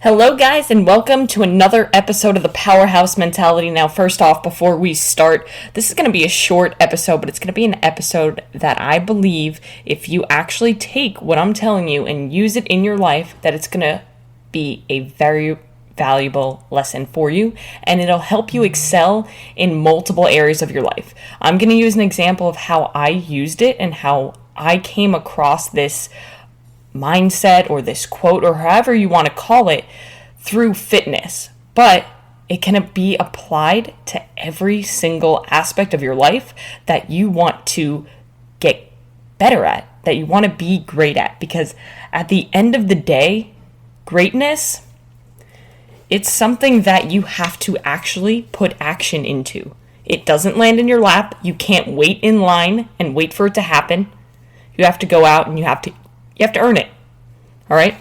Hello, guys, and welcome to another episode of the Powerhouse Mentality. Now, first off, before we start, this is going to be a short episode, but it's going to be an episode that I believe if you actually take what I'm telling you and use it in your life, that it's going to be a very valuable lesson for you, and it'll help you excel in multiple areas of your life. I'm going to use an example of how I used it and how I came across this mindset or this quote or however you want to call it through fitness, but it can be applied to every single aspect of your life that you want to get better at, that you want to be great at, because at the end of the day, greatness, it's something that you have to actually put action into. It doesn't land in your lap. You can't wait in line and wait for it to happen. You have to go out and you have to earn it. All right?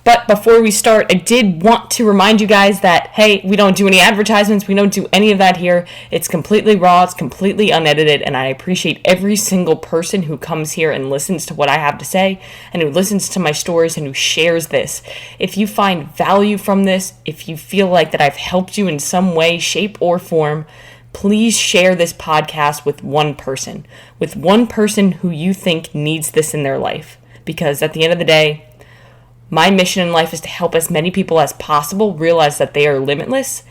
But before we start, I did want to remind you guys that, hey, we don't do any advertisements. We don't do any of that here. It's completely raw. It's completely unedited. And I appreciate every single person who comes here and listens to what I have to say and who listens to my stories and who shares this. If you find value from this, if you feel like that I've helped you in some way, shape, or form, please share this podcast with one person who you think needs this in their life. Because at the end of the day, my mission in life is to help as many people as possible realize that they are limitless.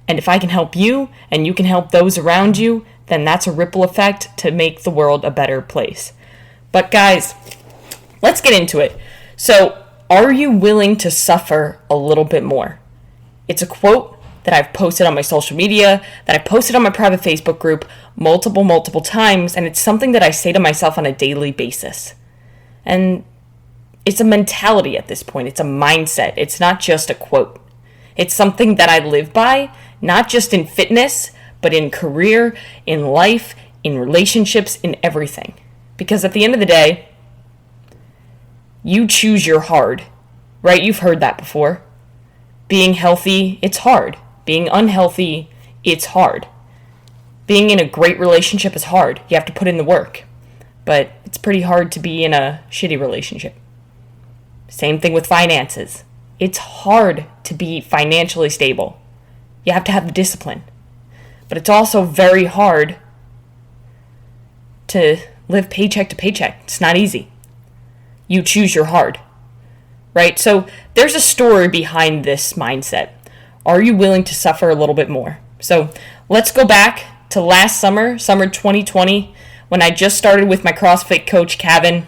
And if I can help you and you can help those around you, then that's a ripple effect to make the world a better place. But guys, let's get into it. So, are you willing to suffer a little bit more? It's a quote that I've posted on my social media, that I posted on my private Facebook group multiple times, and it's something that I say to myself on a daily basis. And it's a mentality at this point. It's a mindset. It's not just a quote. It's something that I live by, not just in fitness, but in career, in life, in relationships, in everything. Because at the end of the day, you choose your hard, right? You've heard that before. Being healthy, it's hard. Being unhealthy, it's hard. Being in a great relationship is hard. You have to put in the work. But it's pretty hard to be in a shitty relationship. Same thing with finances. It's hard to be financially stable. You have to have the discipline. But it's also very hard to live paycheck to paycheck. It's not easy. You choose your hard, right? So there's a story behind this mindset. Are you willing to suffer a little bit more? So let's go back to last summer 2020, when I just started with my CrossFit coach, Kevin,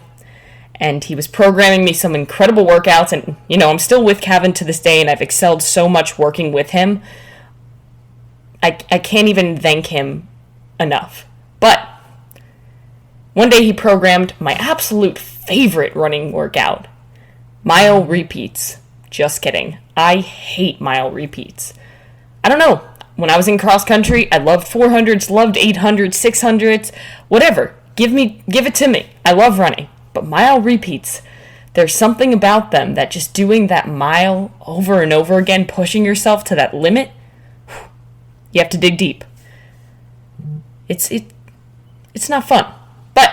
and he was programming me some incredible workouts. And, I'm still with Kevin to this day, and I've excelled so much working with him. I can't even thank him enough. But one day he programmed my absolute favorite running workout, mile repeats. Just kidding. I hate mile repeats. I don't know. When I was in cross country, I loved 400s, loved 800s, 600s, whatever. Give it to me. I love running. But mile repeats, there's something about them that just doing that mile over and over again, pushing yourself to that limit, you have to dig deep. It's not fun, but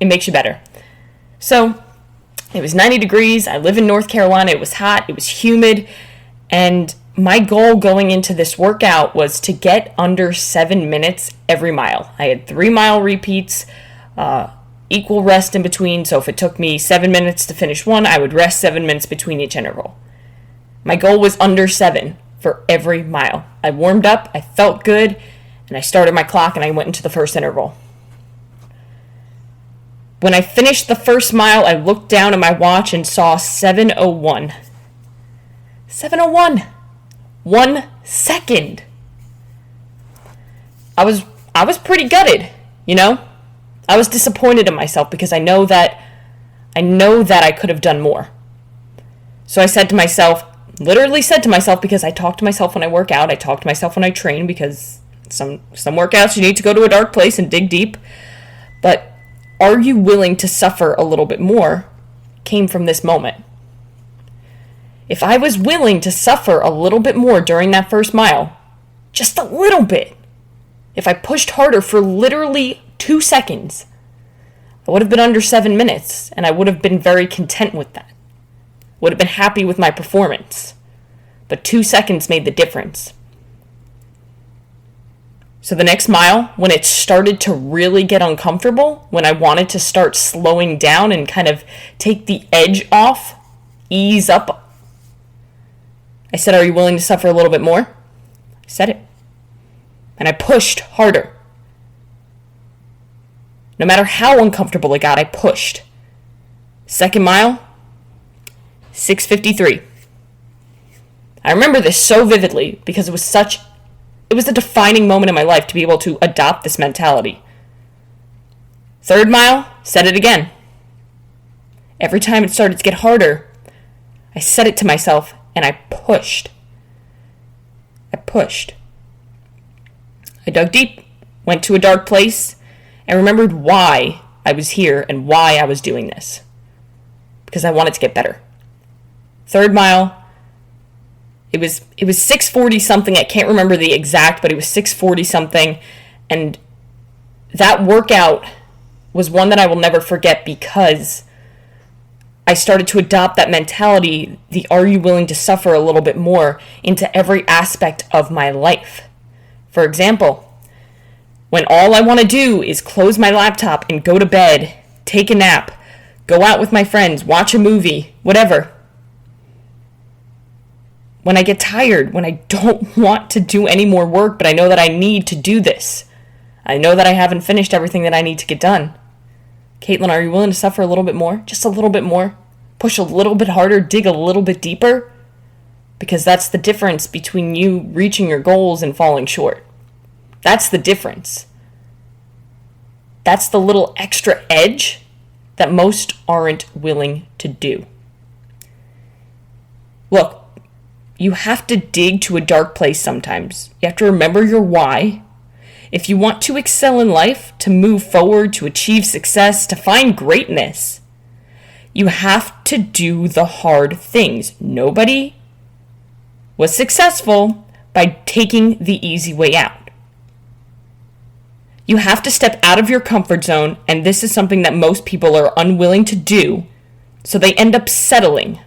it makes you better. So it was 90 degrees. I live in North Carolina. It was hot. It was humid. And my goal going into this workout was to get under 7 minutes every mile. I had 3 mile repeats, equal rest in between. So if it took me 7 minutes to finish one, I would rest 7 minutes between each interval. My goal was under 7 for every mile. I warmed up, I felt good, and I started my clock and I went into the first interval. When I finished the first mile, I looked down at my watch and saw 7:01. 7:01. 1 second. I was pretty gutted, I was disappointed in myself because I know that I could have done more. So I literally said to myself, because I talk to myself when I work out, I talk to myself when I train, because some workouts you need to go to a dark place and dig deep. But are you willing to suffer a little bit more came from this moment. If I was willing to suffer a little bit more during that first mile, just a little bit, if I pushed harder for literally 2 seconds, I would have been under 7 minutes, and I would have been very content with that. Would have been happy with my performance. but 2 seconds made the difference. So the next mile, when it started to really get uncomfortable, when I wanted to start slowing down and kind of take the edge off, ease up, I said, "Are you willing to suffer a little bit more?" I said it. And I pushed harder. No matter how uncomfortable it got, I pushed. Second mile, 6:53. I remember this so vividly because it was a defining moment in my life to be able to adopt this mentality. Third mile, said it again. Every time it started to get harder, I said it to myself and I pushed. I dug deep, went to a dark place, and remembered why I was here and why I was doing this. Because I wanted to get better. Third mile, it was 6:40 something. I can't remember the exact, but it was 6:40 something. And that workout was one that I will never forget because I started to adopt that mentality, the "are you willing to suffer a little bit more," into every aspect of my life. For example, when all I want to do is close my laptop and go to bed, take a nap, go out with my friends, watch a movie, whatever. When I get tired, when I don't want to do any more work, but I know that I need to do this. I know that I haven't finished everything that I need to get done. Caitlin, are you willing to suffer a little bit more? Just a little bit more? Push a little bit harder, dig a little bit deeper? Because that's the difference between you reaching your goals and falling short. That's the difference. That's the little extra edge that most aren't willing to do. Look, you have to dig to a dark place sometimes. You have to remember your why. If you want to excel in life, to move forward, to achieve success, to find greatness, you have to do the hard things. Nobody was successful by taking the easy way out. You have to step out of your comfort zone, and this is something that most people are unwilling to do, so they end up settling.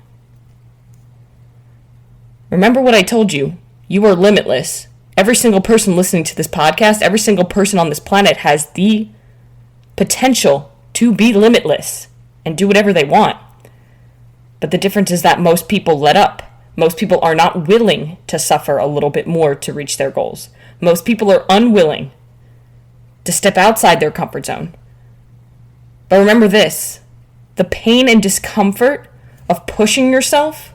Remember what I told you. You are limitless. Every single person listening to this podcast, every single person on this planet has the potential to be limitless and do whatever they want. But the difference is that most people let up. Most people are not willing to suffer a little bit more to reach their goals. Most people are unwilling to step outside their comfort zone. But remember this, the pain and discomfort of pushing yourself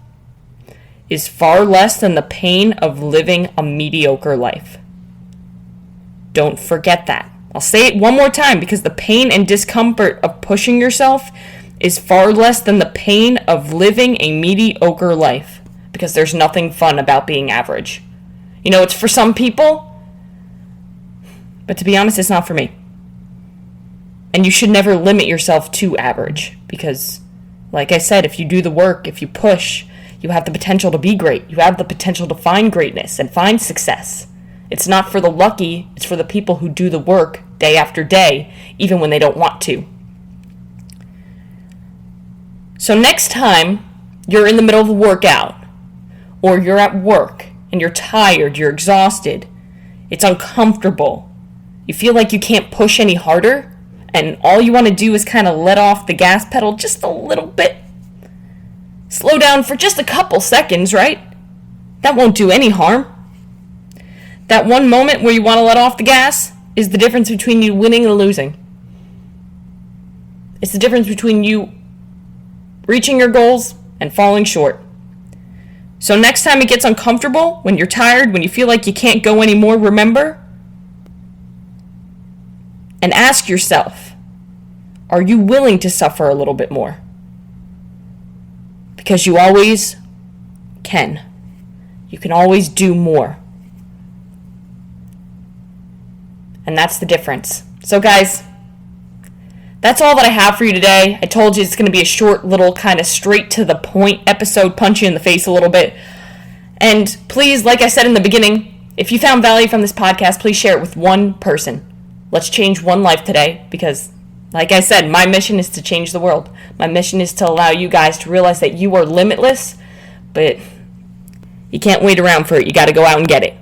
is far less than the pain of living a mediocre life. Don't forget that. I'll say it one more time because the pain and discomfort of pushing yourself is far less than the pain of living a mediocre life, because there's nothing fun about being average. You know, it's for some people, but to be honest, it's not for me. And you should never limit yourself to average because, like I said, if you do the work, if you push, you have the potential to be great. You have the potential to find greatness and find success. It's not for the lucky, it's for the people who do the work day after day, even when they don't want to. So next time you're in the middle of a workout, or you're at work and you're tired, you're exhausted, it's uncomfortable, you feel like you can't push any harder, and all you want to do is kind of let off the gas pedal just a little bit. Slow down for just a couple seconds, right? That won't do any harm. That one moment where you want to let off the gas is the difference between you winning and losing. It's the difference between you reaching your goals and falling short. So next time it gets uncomfortable, when you're tired, when you feel like you can't go anymore, remember and ask yourself, are you willing to suffer a little bit more? Because you always can. You can always do more. And that's the difference. So guys, that's all that I have for you today. I told you it's going to be a short little kind of straight to the point episode, punch you in the face a little bit. And please, like I said in the beginning, if you found value from this podcast, please share it with one person. Let's change one life today because, like I said, my mission is to change the world. My mission is to allow you guys to realize that you are limitless, but You can't wait around for it. You got to go out and get it.